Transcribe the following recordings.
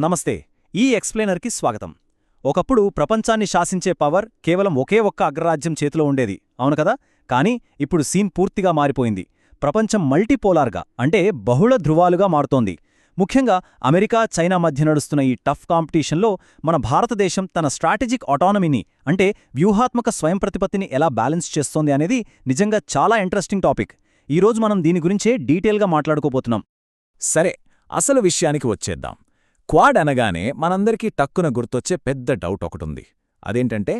నమస్తే. ఈ ఎక్స్ప్లెయినర్కి స్వాగతం. ఒకప్పుడు ప్రపంచాన్ని శాసించే పవర్ కేవలం ఒకే ఒక్క అగ్రరాజ్యం చేతిలో ఉండేది, అవును కదా? కానీ ఇప్పుడు సీన్ పూర్తిగా మారిపోయింది. ప్రపంచం మల్టీపోలార్గా, అంటే బహుళ ధృవాలుగా మారుతోంది. ముఖ్యంగా అమెరికా, చైనా మధ్య నడుస్తున్న ఈ టఫ్ కాంపిటీషన్లో మన భారతదేశం తన స్ట్రాటజిక్ ఆటానమీని, అంటే వ్యూహాత్మక స్వయంప్రతిపత్తిని ఎలా బ్యాలెన్స్ చేస్తోంది అనేది నిజంగా చాలా ఇంట్రెస్టింగ్ టాపిక్. ఈరోజు మనం దీని గురించే డీటెయిల్గా మాట్లాడుకోబోతున్నాం. సరే, అసలు విషయానికి వచ్చేద్దాం. క్వాడ్ అనగానే మనందరికీ టక్కున గుర్తొచ్చే పెద్ద డౌట్ ఒకటుంది. అదేంటంటే,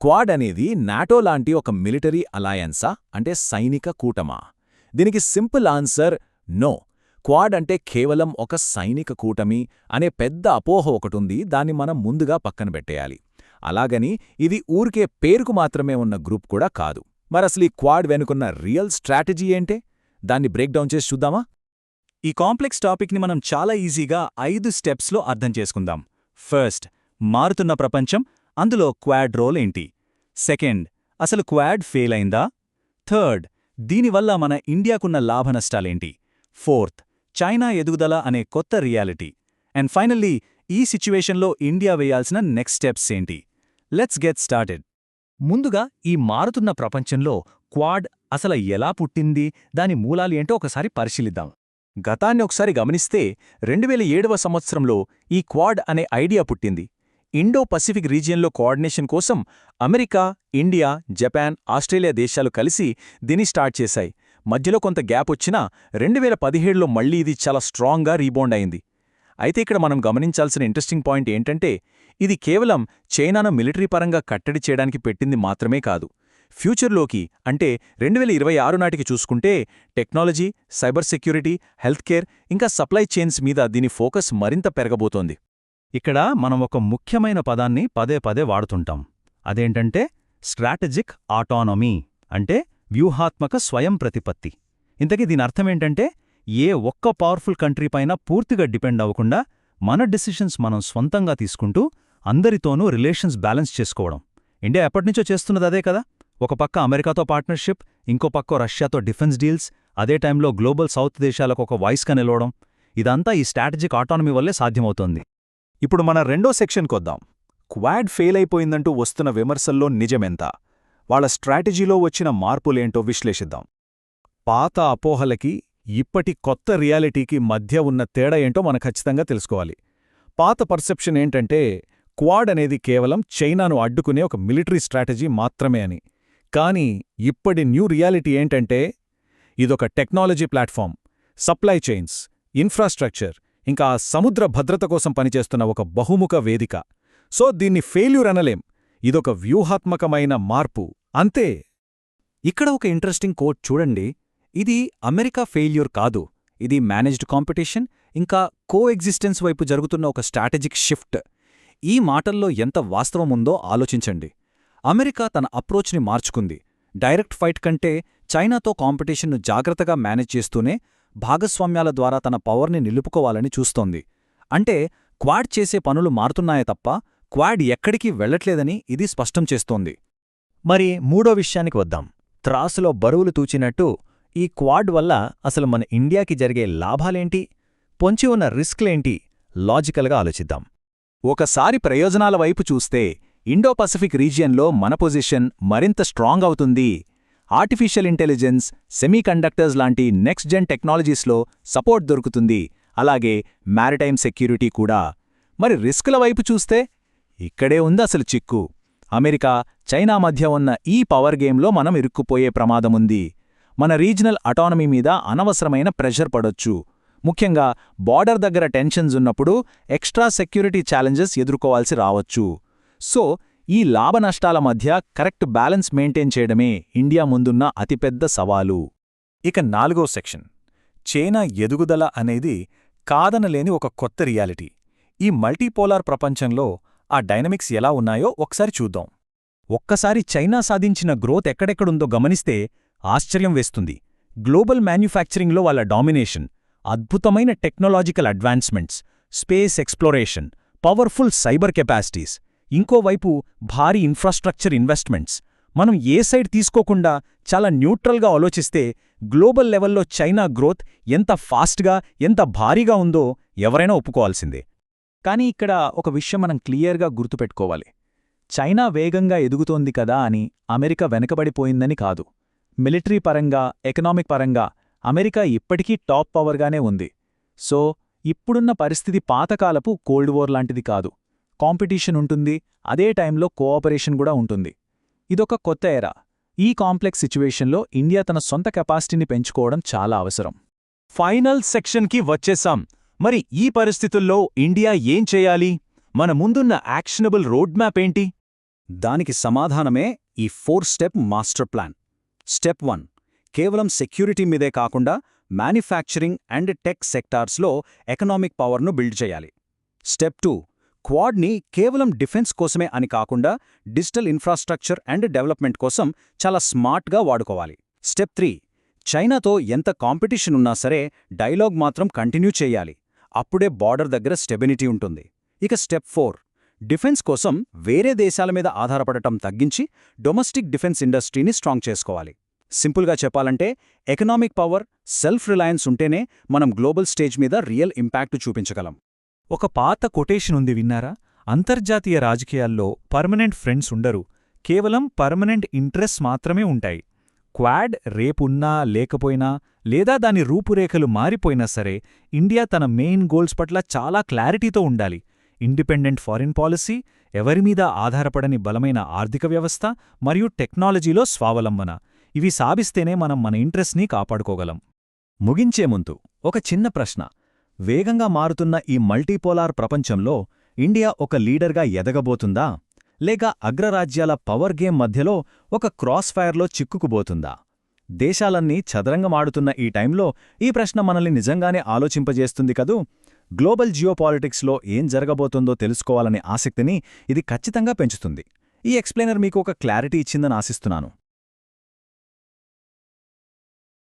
క్వాడ్ అనేది నాటో లాంటి ఒక మిలిటరీ అలయన్సా, అంటే సైనిక కూటమా? దీనికి సింపుల్ ఆన్సర్ నో. క్వాడ్ అంటే కేవలం ఒక సైనిక కూటమి అనే పెద్ద అపోహ ఒకటుంది. దాన్ని మనం ముందుగా పక్కన పెట్టేయాలి. అలాగని ఇది ఊరికే పేరుకు మాత్రమే ఉన్న గ్రూప్ కూడా కాదు. మరసలు ఈ క్వాడ్ వెనుకున్న రియల్ స్ట్రాటజీ ఏంటే? దాన్ని బ్రేక్డౌన్ చేసి చూద్దామా? ఈ కాంప్లెక్స్ టాపిక్ని మనం చాలా ఈజీగా 5 స్టెప్స్లో అర్థం చేసుకుందాం. ఫస్ట్, మారుతున్న ప్రపంచం, అందులో క్వాడ్ రోల్ ఏంటి? సెకండ్, అసలు క్వాడ్ ఫెయిల్ అయిందా? థర్డ్, దీనివల్ల మన ఇండియాకున్న లాభనష్టాలేంటి? ఫోర్త్, చైనా ఎదుగుదల అనే కొత్త రియాలిటీ. అండ్ ఫైనల్లీ, ఈ సిచ్యువేషన్లో ఇండియా వేయాల్సిన నెక్స్ట్ స్టెప్స్ ఏంటి? Let's get started. ముందుగా ఈ మారుతున్న ప్రపంచంలో క్వాడ్ అసలు ఎలా పుట్టింది, దాని మూలాలు ఏంటో ఒకసారి పరిశీలిద్దాం. గతాన్ని ఒకసారి గమనిస్తే 2007వ సంవత్సరంలో ఈ క్వాడ్ అనే ఐడియా పుట్టింది. ఇండో పసిఫిక్ రీజియన్లో కోఆర్డినేషన్ కోసం అమెరికా, ఇండియా, జపాన్, ఆస్ట్రేలియా దేశాలు కలిసి దీన్ని స్టార్ట్ చేశాయి. మధ్యలో కొంత గ్యాప్ వచ్చినా 2017లో మళ్లీ ఇది చాలా స్ట్రాంగ్గా రీబౌండ్ అయింది. అయితే ఇక్కడ మనం గమనించాల్సిన ఇంట్రెస్టింగ్ పాయింట్ ఏంటంటే, ఇది కేవలం చైనాను మిలిటరీ పరంగా కట్టడి చేయడానికి పెట్టింది మాత్రమే కాదు. ఫ్యూచర్లోకి, అంటే 2026 నాటికి చూసుకుంటే technology, cyber security, health care, ఇంకా సప్లై చైన్స్ మీద దీని ఫోకస్ మరింత పెరగబోతోంది. ఇక్కడ మనం ఒక ముఖ్యమైన పదాన్ని పదే పదే వాడుతుంటాం. అదేంటంటే స్ట్రాటజిక్ ఆటానమీ, అంటే వ్యూహాత్మక స్వయం ప్రతిపత్తి. ఇంతకీ దీని అర్థమేంటంటే, ఏ ఒక్క పవర్ఫుల్ కంట్రీ పైన పూర్తిగా డిపెండ్ అవ్వకుండా మన డెసిషన్స్ మనం స్వంతంగా తీసుకుంటూ అందరితోనూ రిలేషన్స్ బ్యాలెన్స్ చేసుకోవడం. ఇండియా ఎప్పటినుంచో చేస్తున్నది అదే కదా. ఒక పక్క అమెరికాతో పార్ట్నర్షిప్, ఇంకో పక్క రష్యాతో డిఫెన్స్ డీల్స్, అదే టైంలో గ్లోబల్ సౌత్ దేశాలకు ఒక వాయిస్గా నిలవడం. ఇదంతా ఈ స్ట్రాటజిక్ ఆటానమీ వల్లే సాధ్యమవుతోంది. ఇప్పుడు మన రెండో సెక్షన్కొద్దాం. క్వాడ్ ఫెయిల్ అయిపోయిందంటూ వస్తున్న విమర్శల్లో నిజమెంత? వాళ్ళ స్ట్రాటజీలో వచ్చిన మార్పులేంటో విశ్లేషిద్దాం. పాత అపోహలకి, ఇప్పటి కొత్త రియాలిటీకి మధ్య ఉన్న తేడా ఏంటో మనం ఖచ్చితంగా తెలుసుకోవాలి. పాత పర్సెప్షన్ ఏంటంటే, క్వాడ్ అనేది కేవలం చైనాను అడ్డుకునే ఒక మిలిటరీ స్ట్రాటజీ మాత్రమే అని. కానీ ఇప్పటి న్యూ రియాలిటీ ఏంటంటే, ఇదొక technology platform, supply chains, infrastructure, ఇంకా సముద్ర భద్రత కోసం పనిచేస్తున్న ఒక బహుముఖ వేదిక. సో దీన్ని ఫెయిల్యూర్ అనలేం, ఇదొక వ్యూహాత్మకమైన మార్పు, అంతే. ఇక్కడ ఒక ఇంట్రెస్టింగ్ కోట్ చూడండి. ఇది అమెరికా ఫెయిల్యూర్ కాదు, ఇది మేనేజ్డ్ కాంపిటీషన్, ఇంకా కోఎగ్జిస్టెన్స్ వైపు జరుగుతున్న ఒక స్ట్రాటజిక్ షిఫ్ట్. ఈ మాటల్లో ఎంత వాస్తవముందో ఆలోచించండి. అమెరికా తన అప్రోచ్ని మార్చుకుంది. డైరెక్ట్ ఫైట్ కంటే చైనాతో కాంపిటీషన్ను జాగ్రత్తగా మేనేజ్ చేస్తూనే భాగస్వామ్యాల ద్వారా తన పవర్ని నిలుపుకోవాలని చూస్తోంది. అంటే క్వాడ్ చేసే పనులు మారుతున్నాయే తప్ప క్వాడ్ ఎక్కడికి వెళ్లట్లేదని ఇది స్పష్టం చేస్తోంది. మరి మూడో విషయానికి వద్దాం. త్రాసులో బరువులు తూచినట్టు ఈ క్వాడ్ వల్ల అసలు మన ఇండియాకి జరిగే లాభాలేంటి, పొంచి ఉన్న రిస్క్లేంటి, లాజికల్గా ఆలోచిద్దాం. ఒకసారి ప్రయోజనాల వైపు చూస్తే ఇండో పసిఫిక్ రీజియన్లో మన పొజిషన్ మరింత స్ట్రాంగ్ అవుతుంది. ఆర్టిఫిషియల్ ఇంటెలిజెన్స్, సెమీకండక్టర్స్ లాంటి నెక్స్ట్ జెన్ టెక్నాలజీస్లో సపోర్ట్ దొరుకుతుంది. అలాగే మ్యారిటైమ్ సెక్యూరిటీ కూడా. మరి రిస్కుల వైపు చూస్తే ఇక్కడే ఉంది అసలు చిక్కు. అమెరికా, చైనా మధ్య ఉన్న ఈ పవర్ గేమ్లో మనం ఇరుక్కుపోయే ప్రమాదముంది. మన రీజనల్ అటానమీ మీద అనవసరమైన ప్రెషర్ పడొచ్చు. ముఖ్యంగా బార్డర్ దగ్గర టెన్షన్స్ ఉన్నప్పుడు ఎక్స్ట్రా సెక్యూరిటీ ఛాలెంజెస్ ఎదుర్కోవాల్సి రావచ్చు. సో ఈ లాభనష్టాల మధ్య కరెక్ట్ బ్యాలెన్స్ మెయింటైన్ చేయడమే ఇండియా ముందున్న అతిపెద్ద సవాలు. ఇక నాలుగో సెక్షన్, చైనా ఎదుగుదల అనేది కాదనలేని ఒక కొత్త రియాలిటీ. ఈ మల్టీపోలార్ ప్రపంచంలో ఆ డైనమిక్స్ ఎలా ఉన్నాయో ఒకసారి చూద్దాం. ఒక్కసారి చైనా సాధించిన గ్రోత్ ఎక్కడెక్కడుందో గమనిస్తే ఆశ్చర్యం వేస్తుంది. గ్లోబల్ మ్యాన్యుఫ్యాక్చరింగ్లో వాళ్ళ డామినేషన్, అద్భుతమైన technological advancements, space exploration, powerful cyber capacities, ఇంకోవైపు భారీ ఇన్ఫ్రాస్ట్రక్చర్ ఇన్వెస్ట్మెంట్స్. మనం ఏ సైడ్ తీసుకోకుండా చాలా న్యూట్రల్గా ఆలోచిస్తే గ్లోబల్ లెవెల్లో చైనా గ్రోత్ ఎంత ఫాస్ట్గా, ఎంత భారీగా ఉందో ఎవరైనా ఒప్పుకోవాల్సిందే. కానీ ఇక్కడ ఒక విషయం మనం క్లియర్గా గుర్తుపెట్టుకోవాలి. చైనా వేగంగా ఎదుగుతోంది కదా అని అమెరికా వెనకబడిపోయిందని కాదు. మిలిటరీ పరంగా, ఎకనామిక్ పరంగా అమెరికా ఇప్పటికీ టాప్ పవర్గానే ఉంది. సో ఇప్పుడున్న పరిస్థితి పాతకాలపు కోల్డ్ వార్ లాంటిది కాదు. కాంపిటీషన్ ఉంటుంది, అదే టైంలో కోఆపరేషన్ కూడా ఉంటుంది. ఇదొక కొత్త ఎరా. ఈ కాంప్లెక్స్ సిచ్యువేషన్లో ఇండియా తన సొంత కెపాసిటీని పెంచుకోవడం చాలా అవసరం. ఫైనల్ సెక్షన్కి వచ్చేసాం. మరి ఈ పరిస్థితుల్లో ఇండియా ఏం చేయాలి? మన ముందున్న యాక్షనబుల్ రోడ్ మ్యాప్ ఏంటి? దానికి సమాధానమే ఈ 4 స్టెప్ మాస్టర్ ప్లాన్. స్టెప్ 1, కేవలం సెక్యూరిటీ మీదే కాకుండా మ్యానుఫ్యాక్చరింగ్ అండ్ టెక్ సెక్టార్స్లో ఎకనామిక్ పవర్ను బిల్డ్ చేయాలి. స్టెప్ 2, క్వాడ్ని కేవలం డిఫెన్స్ కోసమే అని కాకుండా డిజిటల్ ఇన్ఫ్రాస్ట్రక్చర్ అండ్ డెవలప్మెంట్ కోసం చాలా స్మార్ట్గా వాడుకోవాలి. స్టెప్ 3, చైనాతో ఎంత కాంపిటీషన్ ఉన్నా సరే డైలాగ్ మాత్రం కంటిన్యూ చేయాలి. అప్పుడే బార్డర్ దగ్గర స్టెబిలిటీ ఉంటుంది. ఇక స్టెప్ 4, డిఫెన్స్ కోసం వేరే దేశాల మీద ఆధారపడటం తగ్గించి డొమెస్టిక్ డిఫెన్స్ ఇండస్ట్రీని స్ట్రాంగ్ చేసుకోవాలి. సింపుల్గా చెప్పాలంటే ఎకనామిక్ పవర్, సెల్ఫ్ రిలయన్స్ ఉంటేనే మనం గ్లోబల్ స్టేజ్ మీద రియల్ ఇంపాక్ట్ చూపించగలం. ఒక పాత కొటేషన్ ఉంది విన్నారా? అంతర్జాతీయ రాజకీయాల్లో పర్మనెంట్ ఫ్రెండ్స్ ఉండరు, కేవలం పర్మనెంట్ ఇంట్రెస్ట్ మాత్రమే ఉంటాయి. క్వాడ్ రేపున్నా లేకపోయినా లేదా దాని రూపురేఖలు మారిపోయినా సరే ఇండియా తన మెయిన్ గోల్స్ పట్ల చాలా క్లారిటీతో ఉండాలి. ఇండిపెండెంట్ ఫారిన్ పాలసీ, ఎవరిమీద ఆధారపడని బలమైన ఆర్థిక వ్యవస్థ మరియు టెక్నాలజీలో స్వావలంబన. ఇవి సాధిస్తేనే మనం మన ఇంట్రెస్ట్ని కాపాడుకోగలం. ముగించే ముందు ఒక చిన్న ప్రశ్న. వేగంగా మారుతున్న ఈ మల్టీపోలార్ ప్రపంచంలో ఇండియా ఒక లీడర్గా ఎదగబోతుందా? లేక అగ్రరాజ్యాల పవర్ గేమ్ మధ్యలో ఒక క్రాస్ ఫైర్లో చిక్కుకుబోతుందా? దేశాలన్నీ చదరంగమాడుతున్న ఈ టైంలో ఈ ప్రశ్న మనల్ని నిజంగానే ఆలోచింపజేస్తుంది కదూ. గ్లోబల్ జియోపాలిటిక్స్లో ఏం జరగబోతుందో తెలుసుకోవాలనే ఆసక్తిని ఇది ఖచ్చితంగా పెంచుతుంది. ఈ ఎక్స్ప్లెయినర్ మీకు ఒక క్లారిటీ ఇచ్చిందని ఆశిస్తున్నాను.